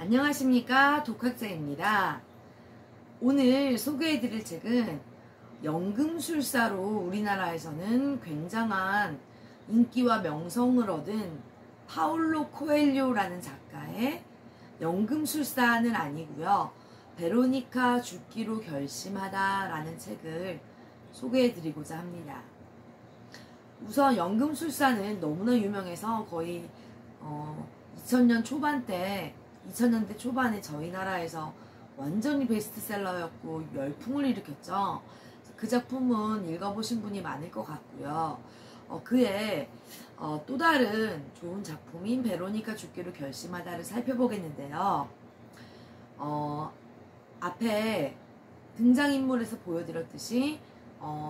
안녕하십니까, 독학자입니다. 오늘 소개해드릴 책은 연금술사로 우리나라에서는 굉장한 인기와 명성을 얻은 파울로 코엘료라는 작가의 연금술사는 아니고요, 베로니카 죽기로 결심하다 라는 책을 소개해드리고자 합니다. 우선 연금술사는 너무나 유명해서 거의 2000년대 초반에 저희 나라에서 완전히 베스트셀러였고 열풍을 일으켰죠. 그 작품은 읽어보신 분이 많을 것 같고요. 그의 또 다른 좋은 작품인 베로니카 죽기로 결심하다를 살펴보겠는데요. 앞에 등장인물에서 보여드렸듯이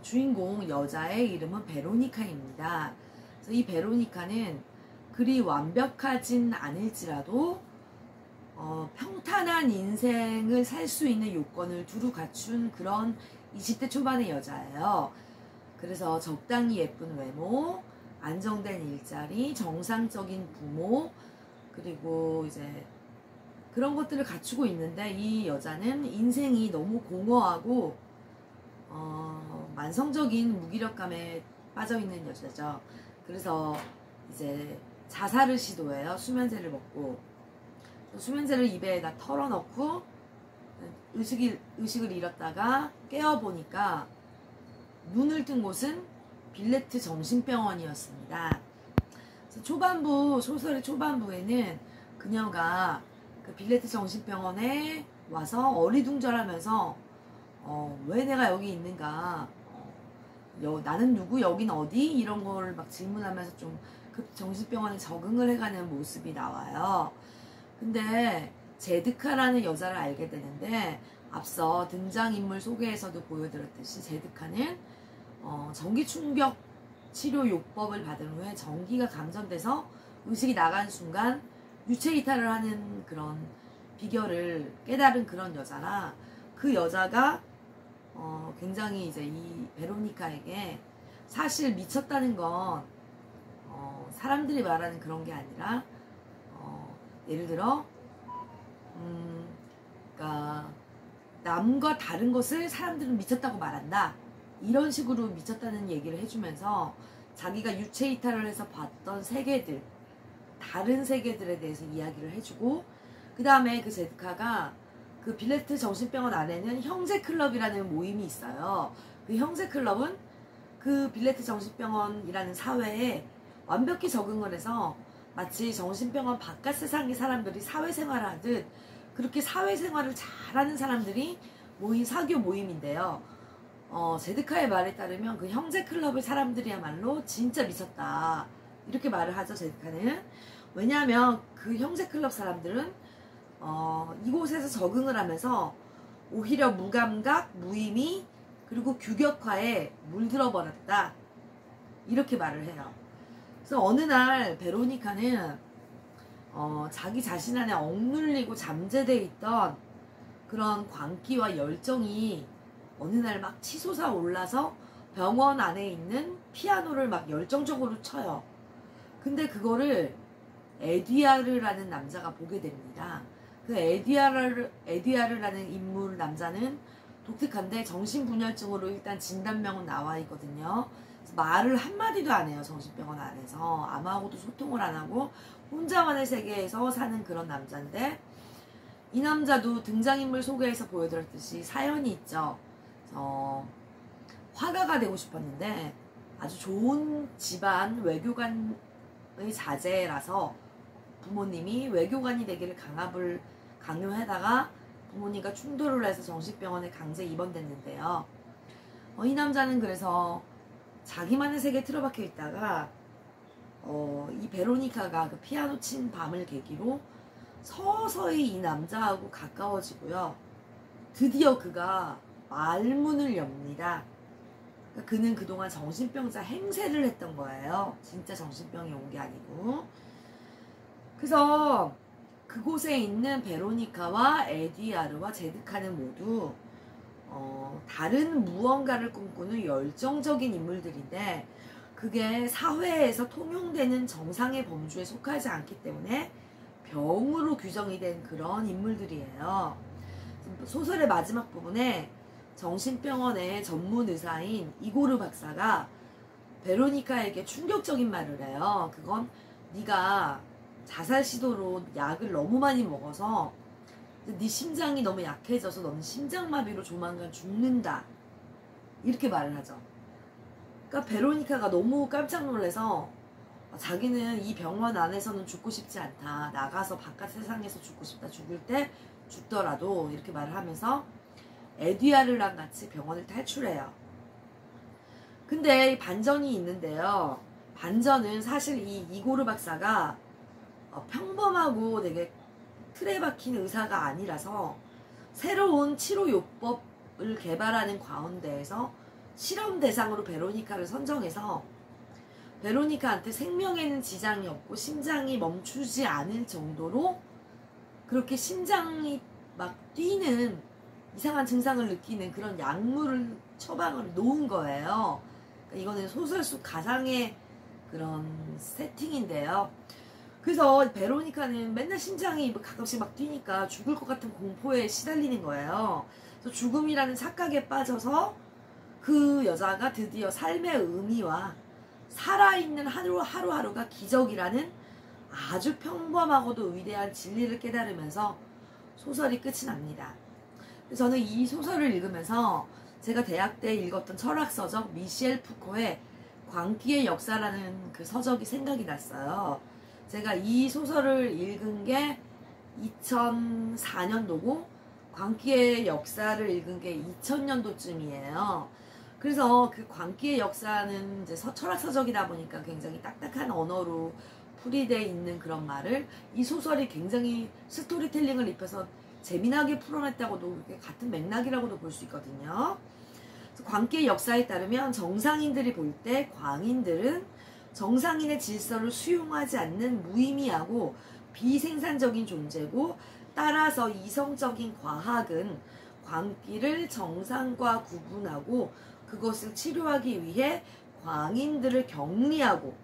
주인공 여자의 이름은 베로니카입니다. 그래서 이 베로니카는 그리 완벽하진 않을지라도 평탄한 인생을 살 수 있는 요건을 두루 갖춘 그런 20대 초반의 여자예요. 그래서 적당히 예쁜 외모, 안정된 일자리, 정상적인 부모, 그리고 이제 그런 것들을 갖추고 있는데, 이 여자는 인생이 너무 공허하고 만성적인 무기력감에 빠져있는 여자죠. 그래서 이제 자살을 시도해요. 수면제를 먹고. 수면제를 입에다 털어넣고 의식을 잃었다가 깨어보니까 눈을 뜬 곳은 빌레트 정신병원이었습니다. 그래서 소설의 초반부에는 그녀가 그 빌레트 정신병원에 와서 어리둥절하면서 왜 내가 여기 있는가, 나는 누구, 여긴 어디, 이런 걸 막 질문하면서 좀 그 정신병원에 적응을 해가는 모습이 나와요. 근데 제드카라는 여자를 알게 되는데, 앞서 등장인물 소개에서도 보여드렸듯이 제드카는 전기충격 치료 요법을 받은 후에 전기가 감전돼서 의식이 나간 순간 유체이탈을 하는 그런 비결을 깨달은 그런 여자라, 그 여자가 굉장히 이제 이 베로니카에게 사실 미쳤다는 건 사람들이 말하는 그런 게 아니라 예를 들어 그러니까 남과 다른 것을 사람들은 미쳤다고 말한다, 이런 식으로 미쳤다는 얘기를 해주면서 자기가 유체이탈을 해서 봤던 세계들, 다른 세계들에 대해서 이야기를 해주고, 그 다음에 그 제드카가 그 빌레트 정신병원 안에는 형제클럽이라는 모임이 있어요. 그 형제클럽은 그 빌레트 정신병원이라는 사회에 완벽히 적응을 해서 마치 정신병원 바깥 세상의 사람들이 사회생활을 하듯 그렇게 사회생활을 잘하는 사람들이 모인 사교 모임인데요. 제드카의 말에 따르면 그 형제클럽의 사람들이야말로 진짜 미쳤다, 이렇게 말을 하죠, 제드카는. 왜냐하면 그 형제클럽 사람들은 이곳에서 적응을 하면서 오히려 무감각, 무의미, 그리고 규격화에 물들어 버렸다, 이렇게 말을 해요. 그래서 어느 날 베로니카는 자기 자신 안에 억눌리고 잠재되어 있던 그런 광기와 열정이 어느 날 막 치솟아 올라서 병원 안에 있는 피아노를 막 열정적으로 쳐요. 근데 그거를 에듀아르라는 남자가 보게 됩니다. 그 에듀아르라는 인물 남자는 독특한데 정신분열증으로 일단 진단명은 나와 있거든요. 말을 한마디도 안 해요. 정신병원 안에서 아무하고도 소통을 안 하고 혼자만의 세계에서 사는 그런 남자인데, 이 남자도 등장인물 소개에서 보여드렸듯이 사연이 있죠. 화가가 되고 싶었는데 아주 좋은 집안 외교관의 자제라서 부모님이 외교관이 되기를 강요하다가 부모님과 충돌을 해서 정신병원에 강제 입원됐는데요. 이 남자는 그래서 자기만의 세계에 틀어박혀 있다가 이 베로니카가 그 피아노 친 밤을 계기로 서서히 이 남자하고 가까워지고요. 드디어 그가 말문을 엽니다. 그러니까 그는 그동안 정신병자 행세를 했던 거예요. 진짜 정신병이 온 게 아니고. 그래서 그곳에 있는 베로니카와 에듀아르와 제드카는 모두 다른 무언가를 꿈꾸는 열정적인 인물들인데, 그게 사회에서 통용되는 정상의 범주에 속하지 않기 때문에 병으로 규정이 된 그런 인물들이에요. 소설의 마지막 부분에 정신병원의 전문 의사인 이고르 박사가 베로니카에게 충격적인 말을 해요. 그건 네가 자살 시도로 약을 너무 많이 먹어서 네 심장이 너무 약해져서 너는 심장마비로 조만간 죽는다. 이렇게 말을 하죠. 그러니까 베로니카가 너무 깜짝 놀라서 자기는 이 병원 안에서는 죽고 싶지 않다. 나가서 바깥 세상에서 죽고 싶다. 죽을 때 죽더라도 이렇게 말을 하면서 에듀아르랑 같이 병원을 탈출해요. 근데 반전이 있는데요. 반전은 사실 이 이고르 박사가 평범하고 되게 틀에 박힌 의사가 아니라서 새로운 치료 요법을 개발하는 가운데에서 실험 대상으로 베로니카를 선정해서 베로니카한테 생명에는 지장이 없고 심장이 멈추지 않을 정도로 그렇게 심장이 막 뛰는 이상한 증상을 느끼는 그런 약물을 처방을 놓은 거예요. 그러니까 이거는 소설 속 가상의 그런 세팅인데요. 그래서 베로니카는 맨날 심장이 가끔씩 막 뛰니까 죽을 것 같은 공포에 시달리는 거예요. 그래서 죽음이라는 착각에 빠져서 그 여자가 드디어 삶의 의미와 살아있는 하루하루가 기적이라는 아주 평범하고도 위대한 진리를 깨달으면서 소설이 끝이 납니다. 저는 이 소설을 읽으면서 제가 대학 때 읽었던 철학서적 미셸 푸코의 광기의 역사라는 그 서적이 생각이 났어요. 제가 이 소설을 읽은 게 2004년도고 광기의 역사를 읽은 게 2000년도쯤이에요. 그래서 그 광기의 역사는 이제 철학서적이다 보니까 굉장히 딱딱한 언어로 풀이되어 있는 그런 말을 이 소설이 굉장히 스토리텔링을 입혀서 재미나게 풀어냈다고도 같은 맥락이라고도 볼 수 있거든요. 광기의 역사에 따르면 정상인들이 볼 때 광인들은 정상인의 질서를 수용하지 않는 무의미하고 비생산적인 존재고 따라서 이성적인 과학은 광기를 정상과 구분하고 그것을 치료하기 위해 광인들을 격리하고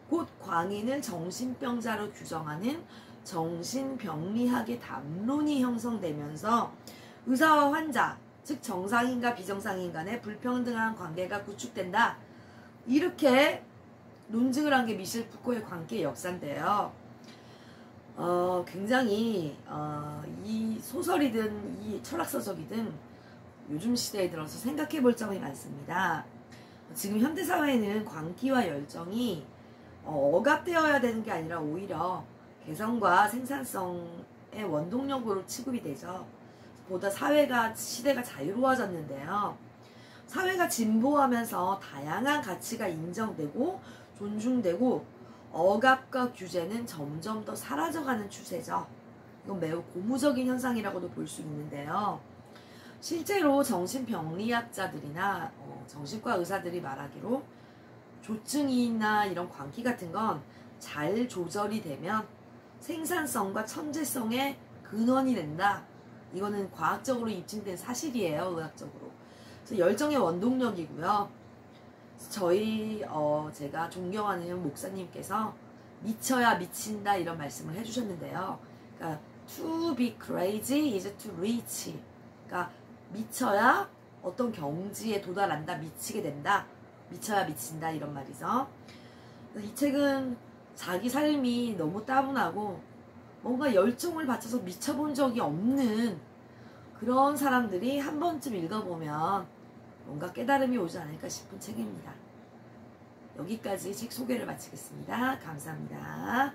곧 광인을 정신병자로 규정하는 정신병리학의 담론이 형성되면서 의사와 환자, 즉 정상인과 비정상인 간의 불평등한 관계가 구축된다. 이렇게 논증을 한 게 미셸 푸코의 광기의 역사인데요. 굉장히 이 소설이든 이 철학서적이든 요즘 시대에 들어서 생각해 볼 점이 많습니다. 지금 현대사회는 광기와 열정이 억압되어야 되는 게 아니라 오히려 개성과 생산성의 원동력으로 취급이 되죠. 보다 시대가 자유로워졌는데요. 사회가 진보하면서 다양한 가치가 인정되고 존중되고 억압과 규제는 점점 더 사라져가는 추세죠. 이건 매우 고무적인 현상이라고도 볼 수 있는데요. 실제로 정신병리학자들이나 정신과 의사들이 말하기로 조증이나 이런 광기 같은 건 잘 조절이 되면 생산성과 천재성의 근원이 된다. 이거는 과학적으로 입증된 사실이에요. 의학적으로. 그래서 열정의 원동력이고요. 제가 존경하는 목사님께서 미쳐야 미친다 이런 말씀을 해주셨는데요. 그러니까 to be crazy is to reach. 그러니까 미쳐야 어떤 경지에 도달한다, 미치게 된다, 미쳐야 미친다 이런 말이죠. 이 책은 자기 삶이 너무 따분하고 뭔가 열정을 바쳐서 미쳐본 적이 없는 그런 사람들이 한 번쯤 읽어보면 뭔가 깨달음이 오지 않을까 싶은 책입니다. 여기까지 책 소개를 마치겠습니다. 감사합니다.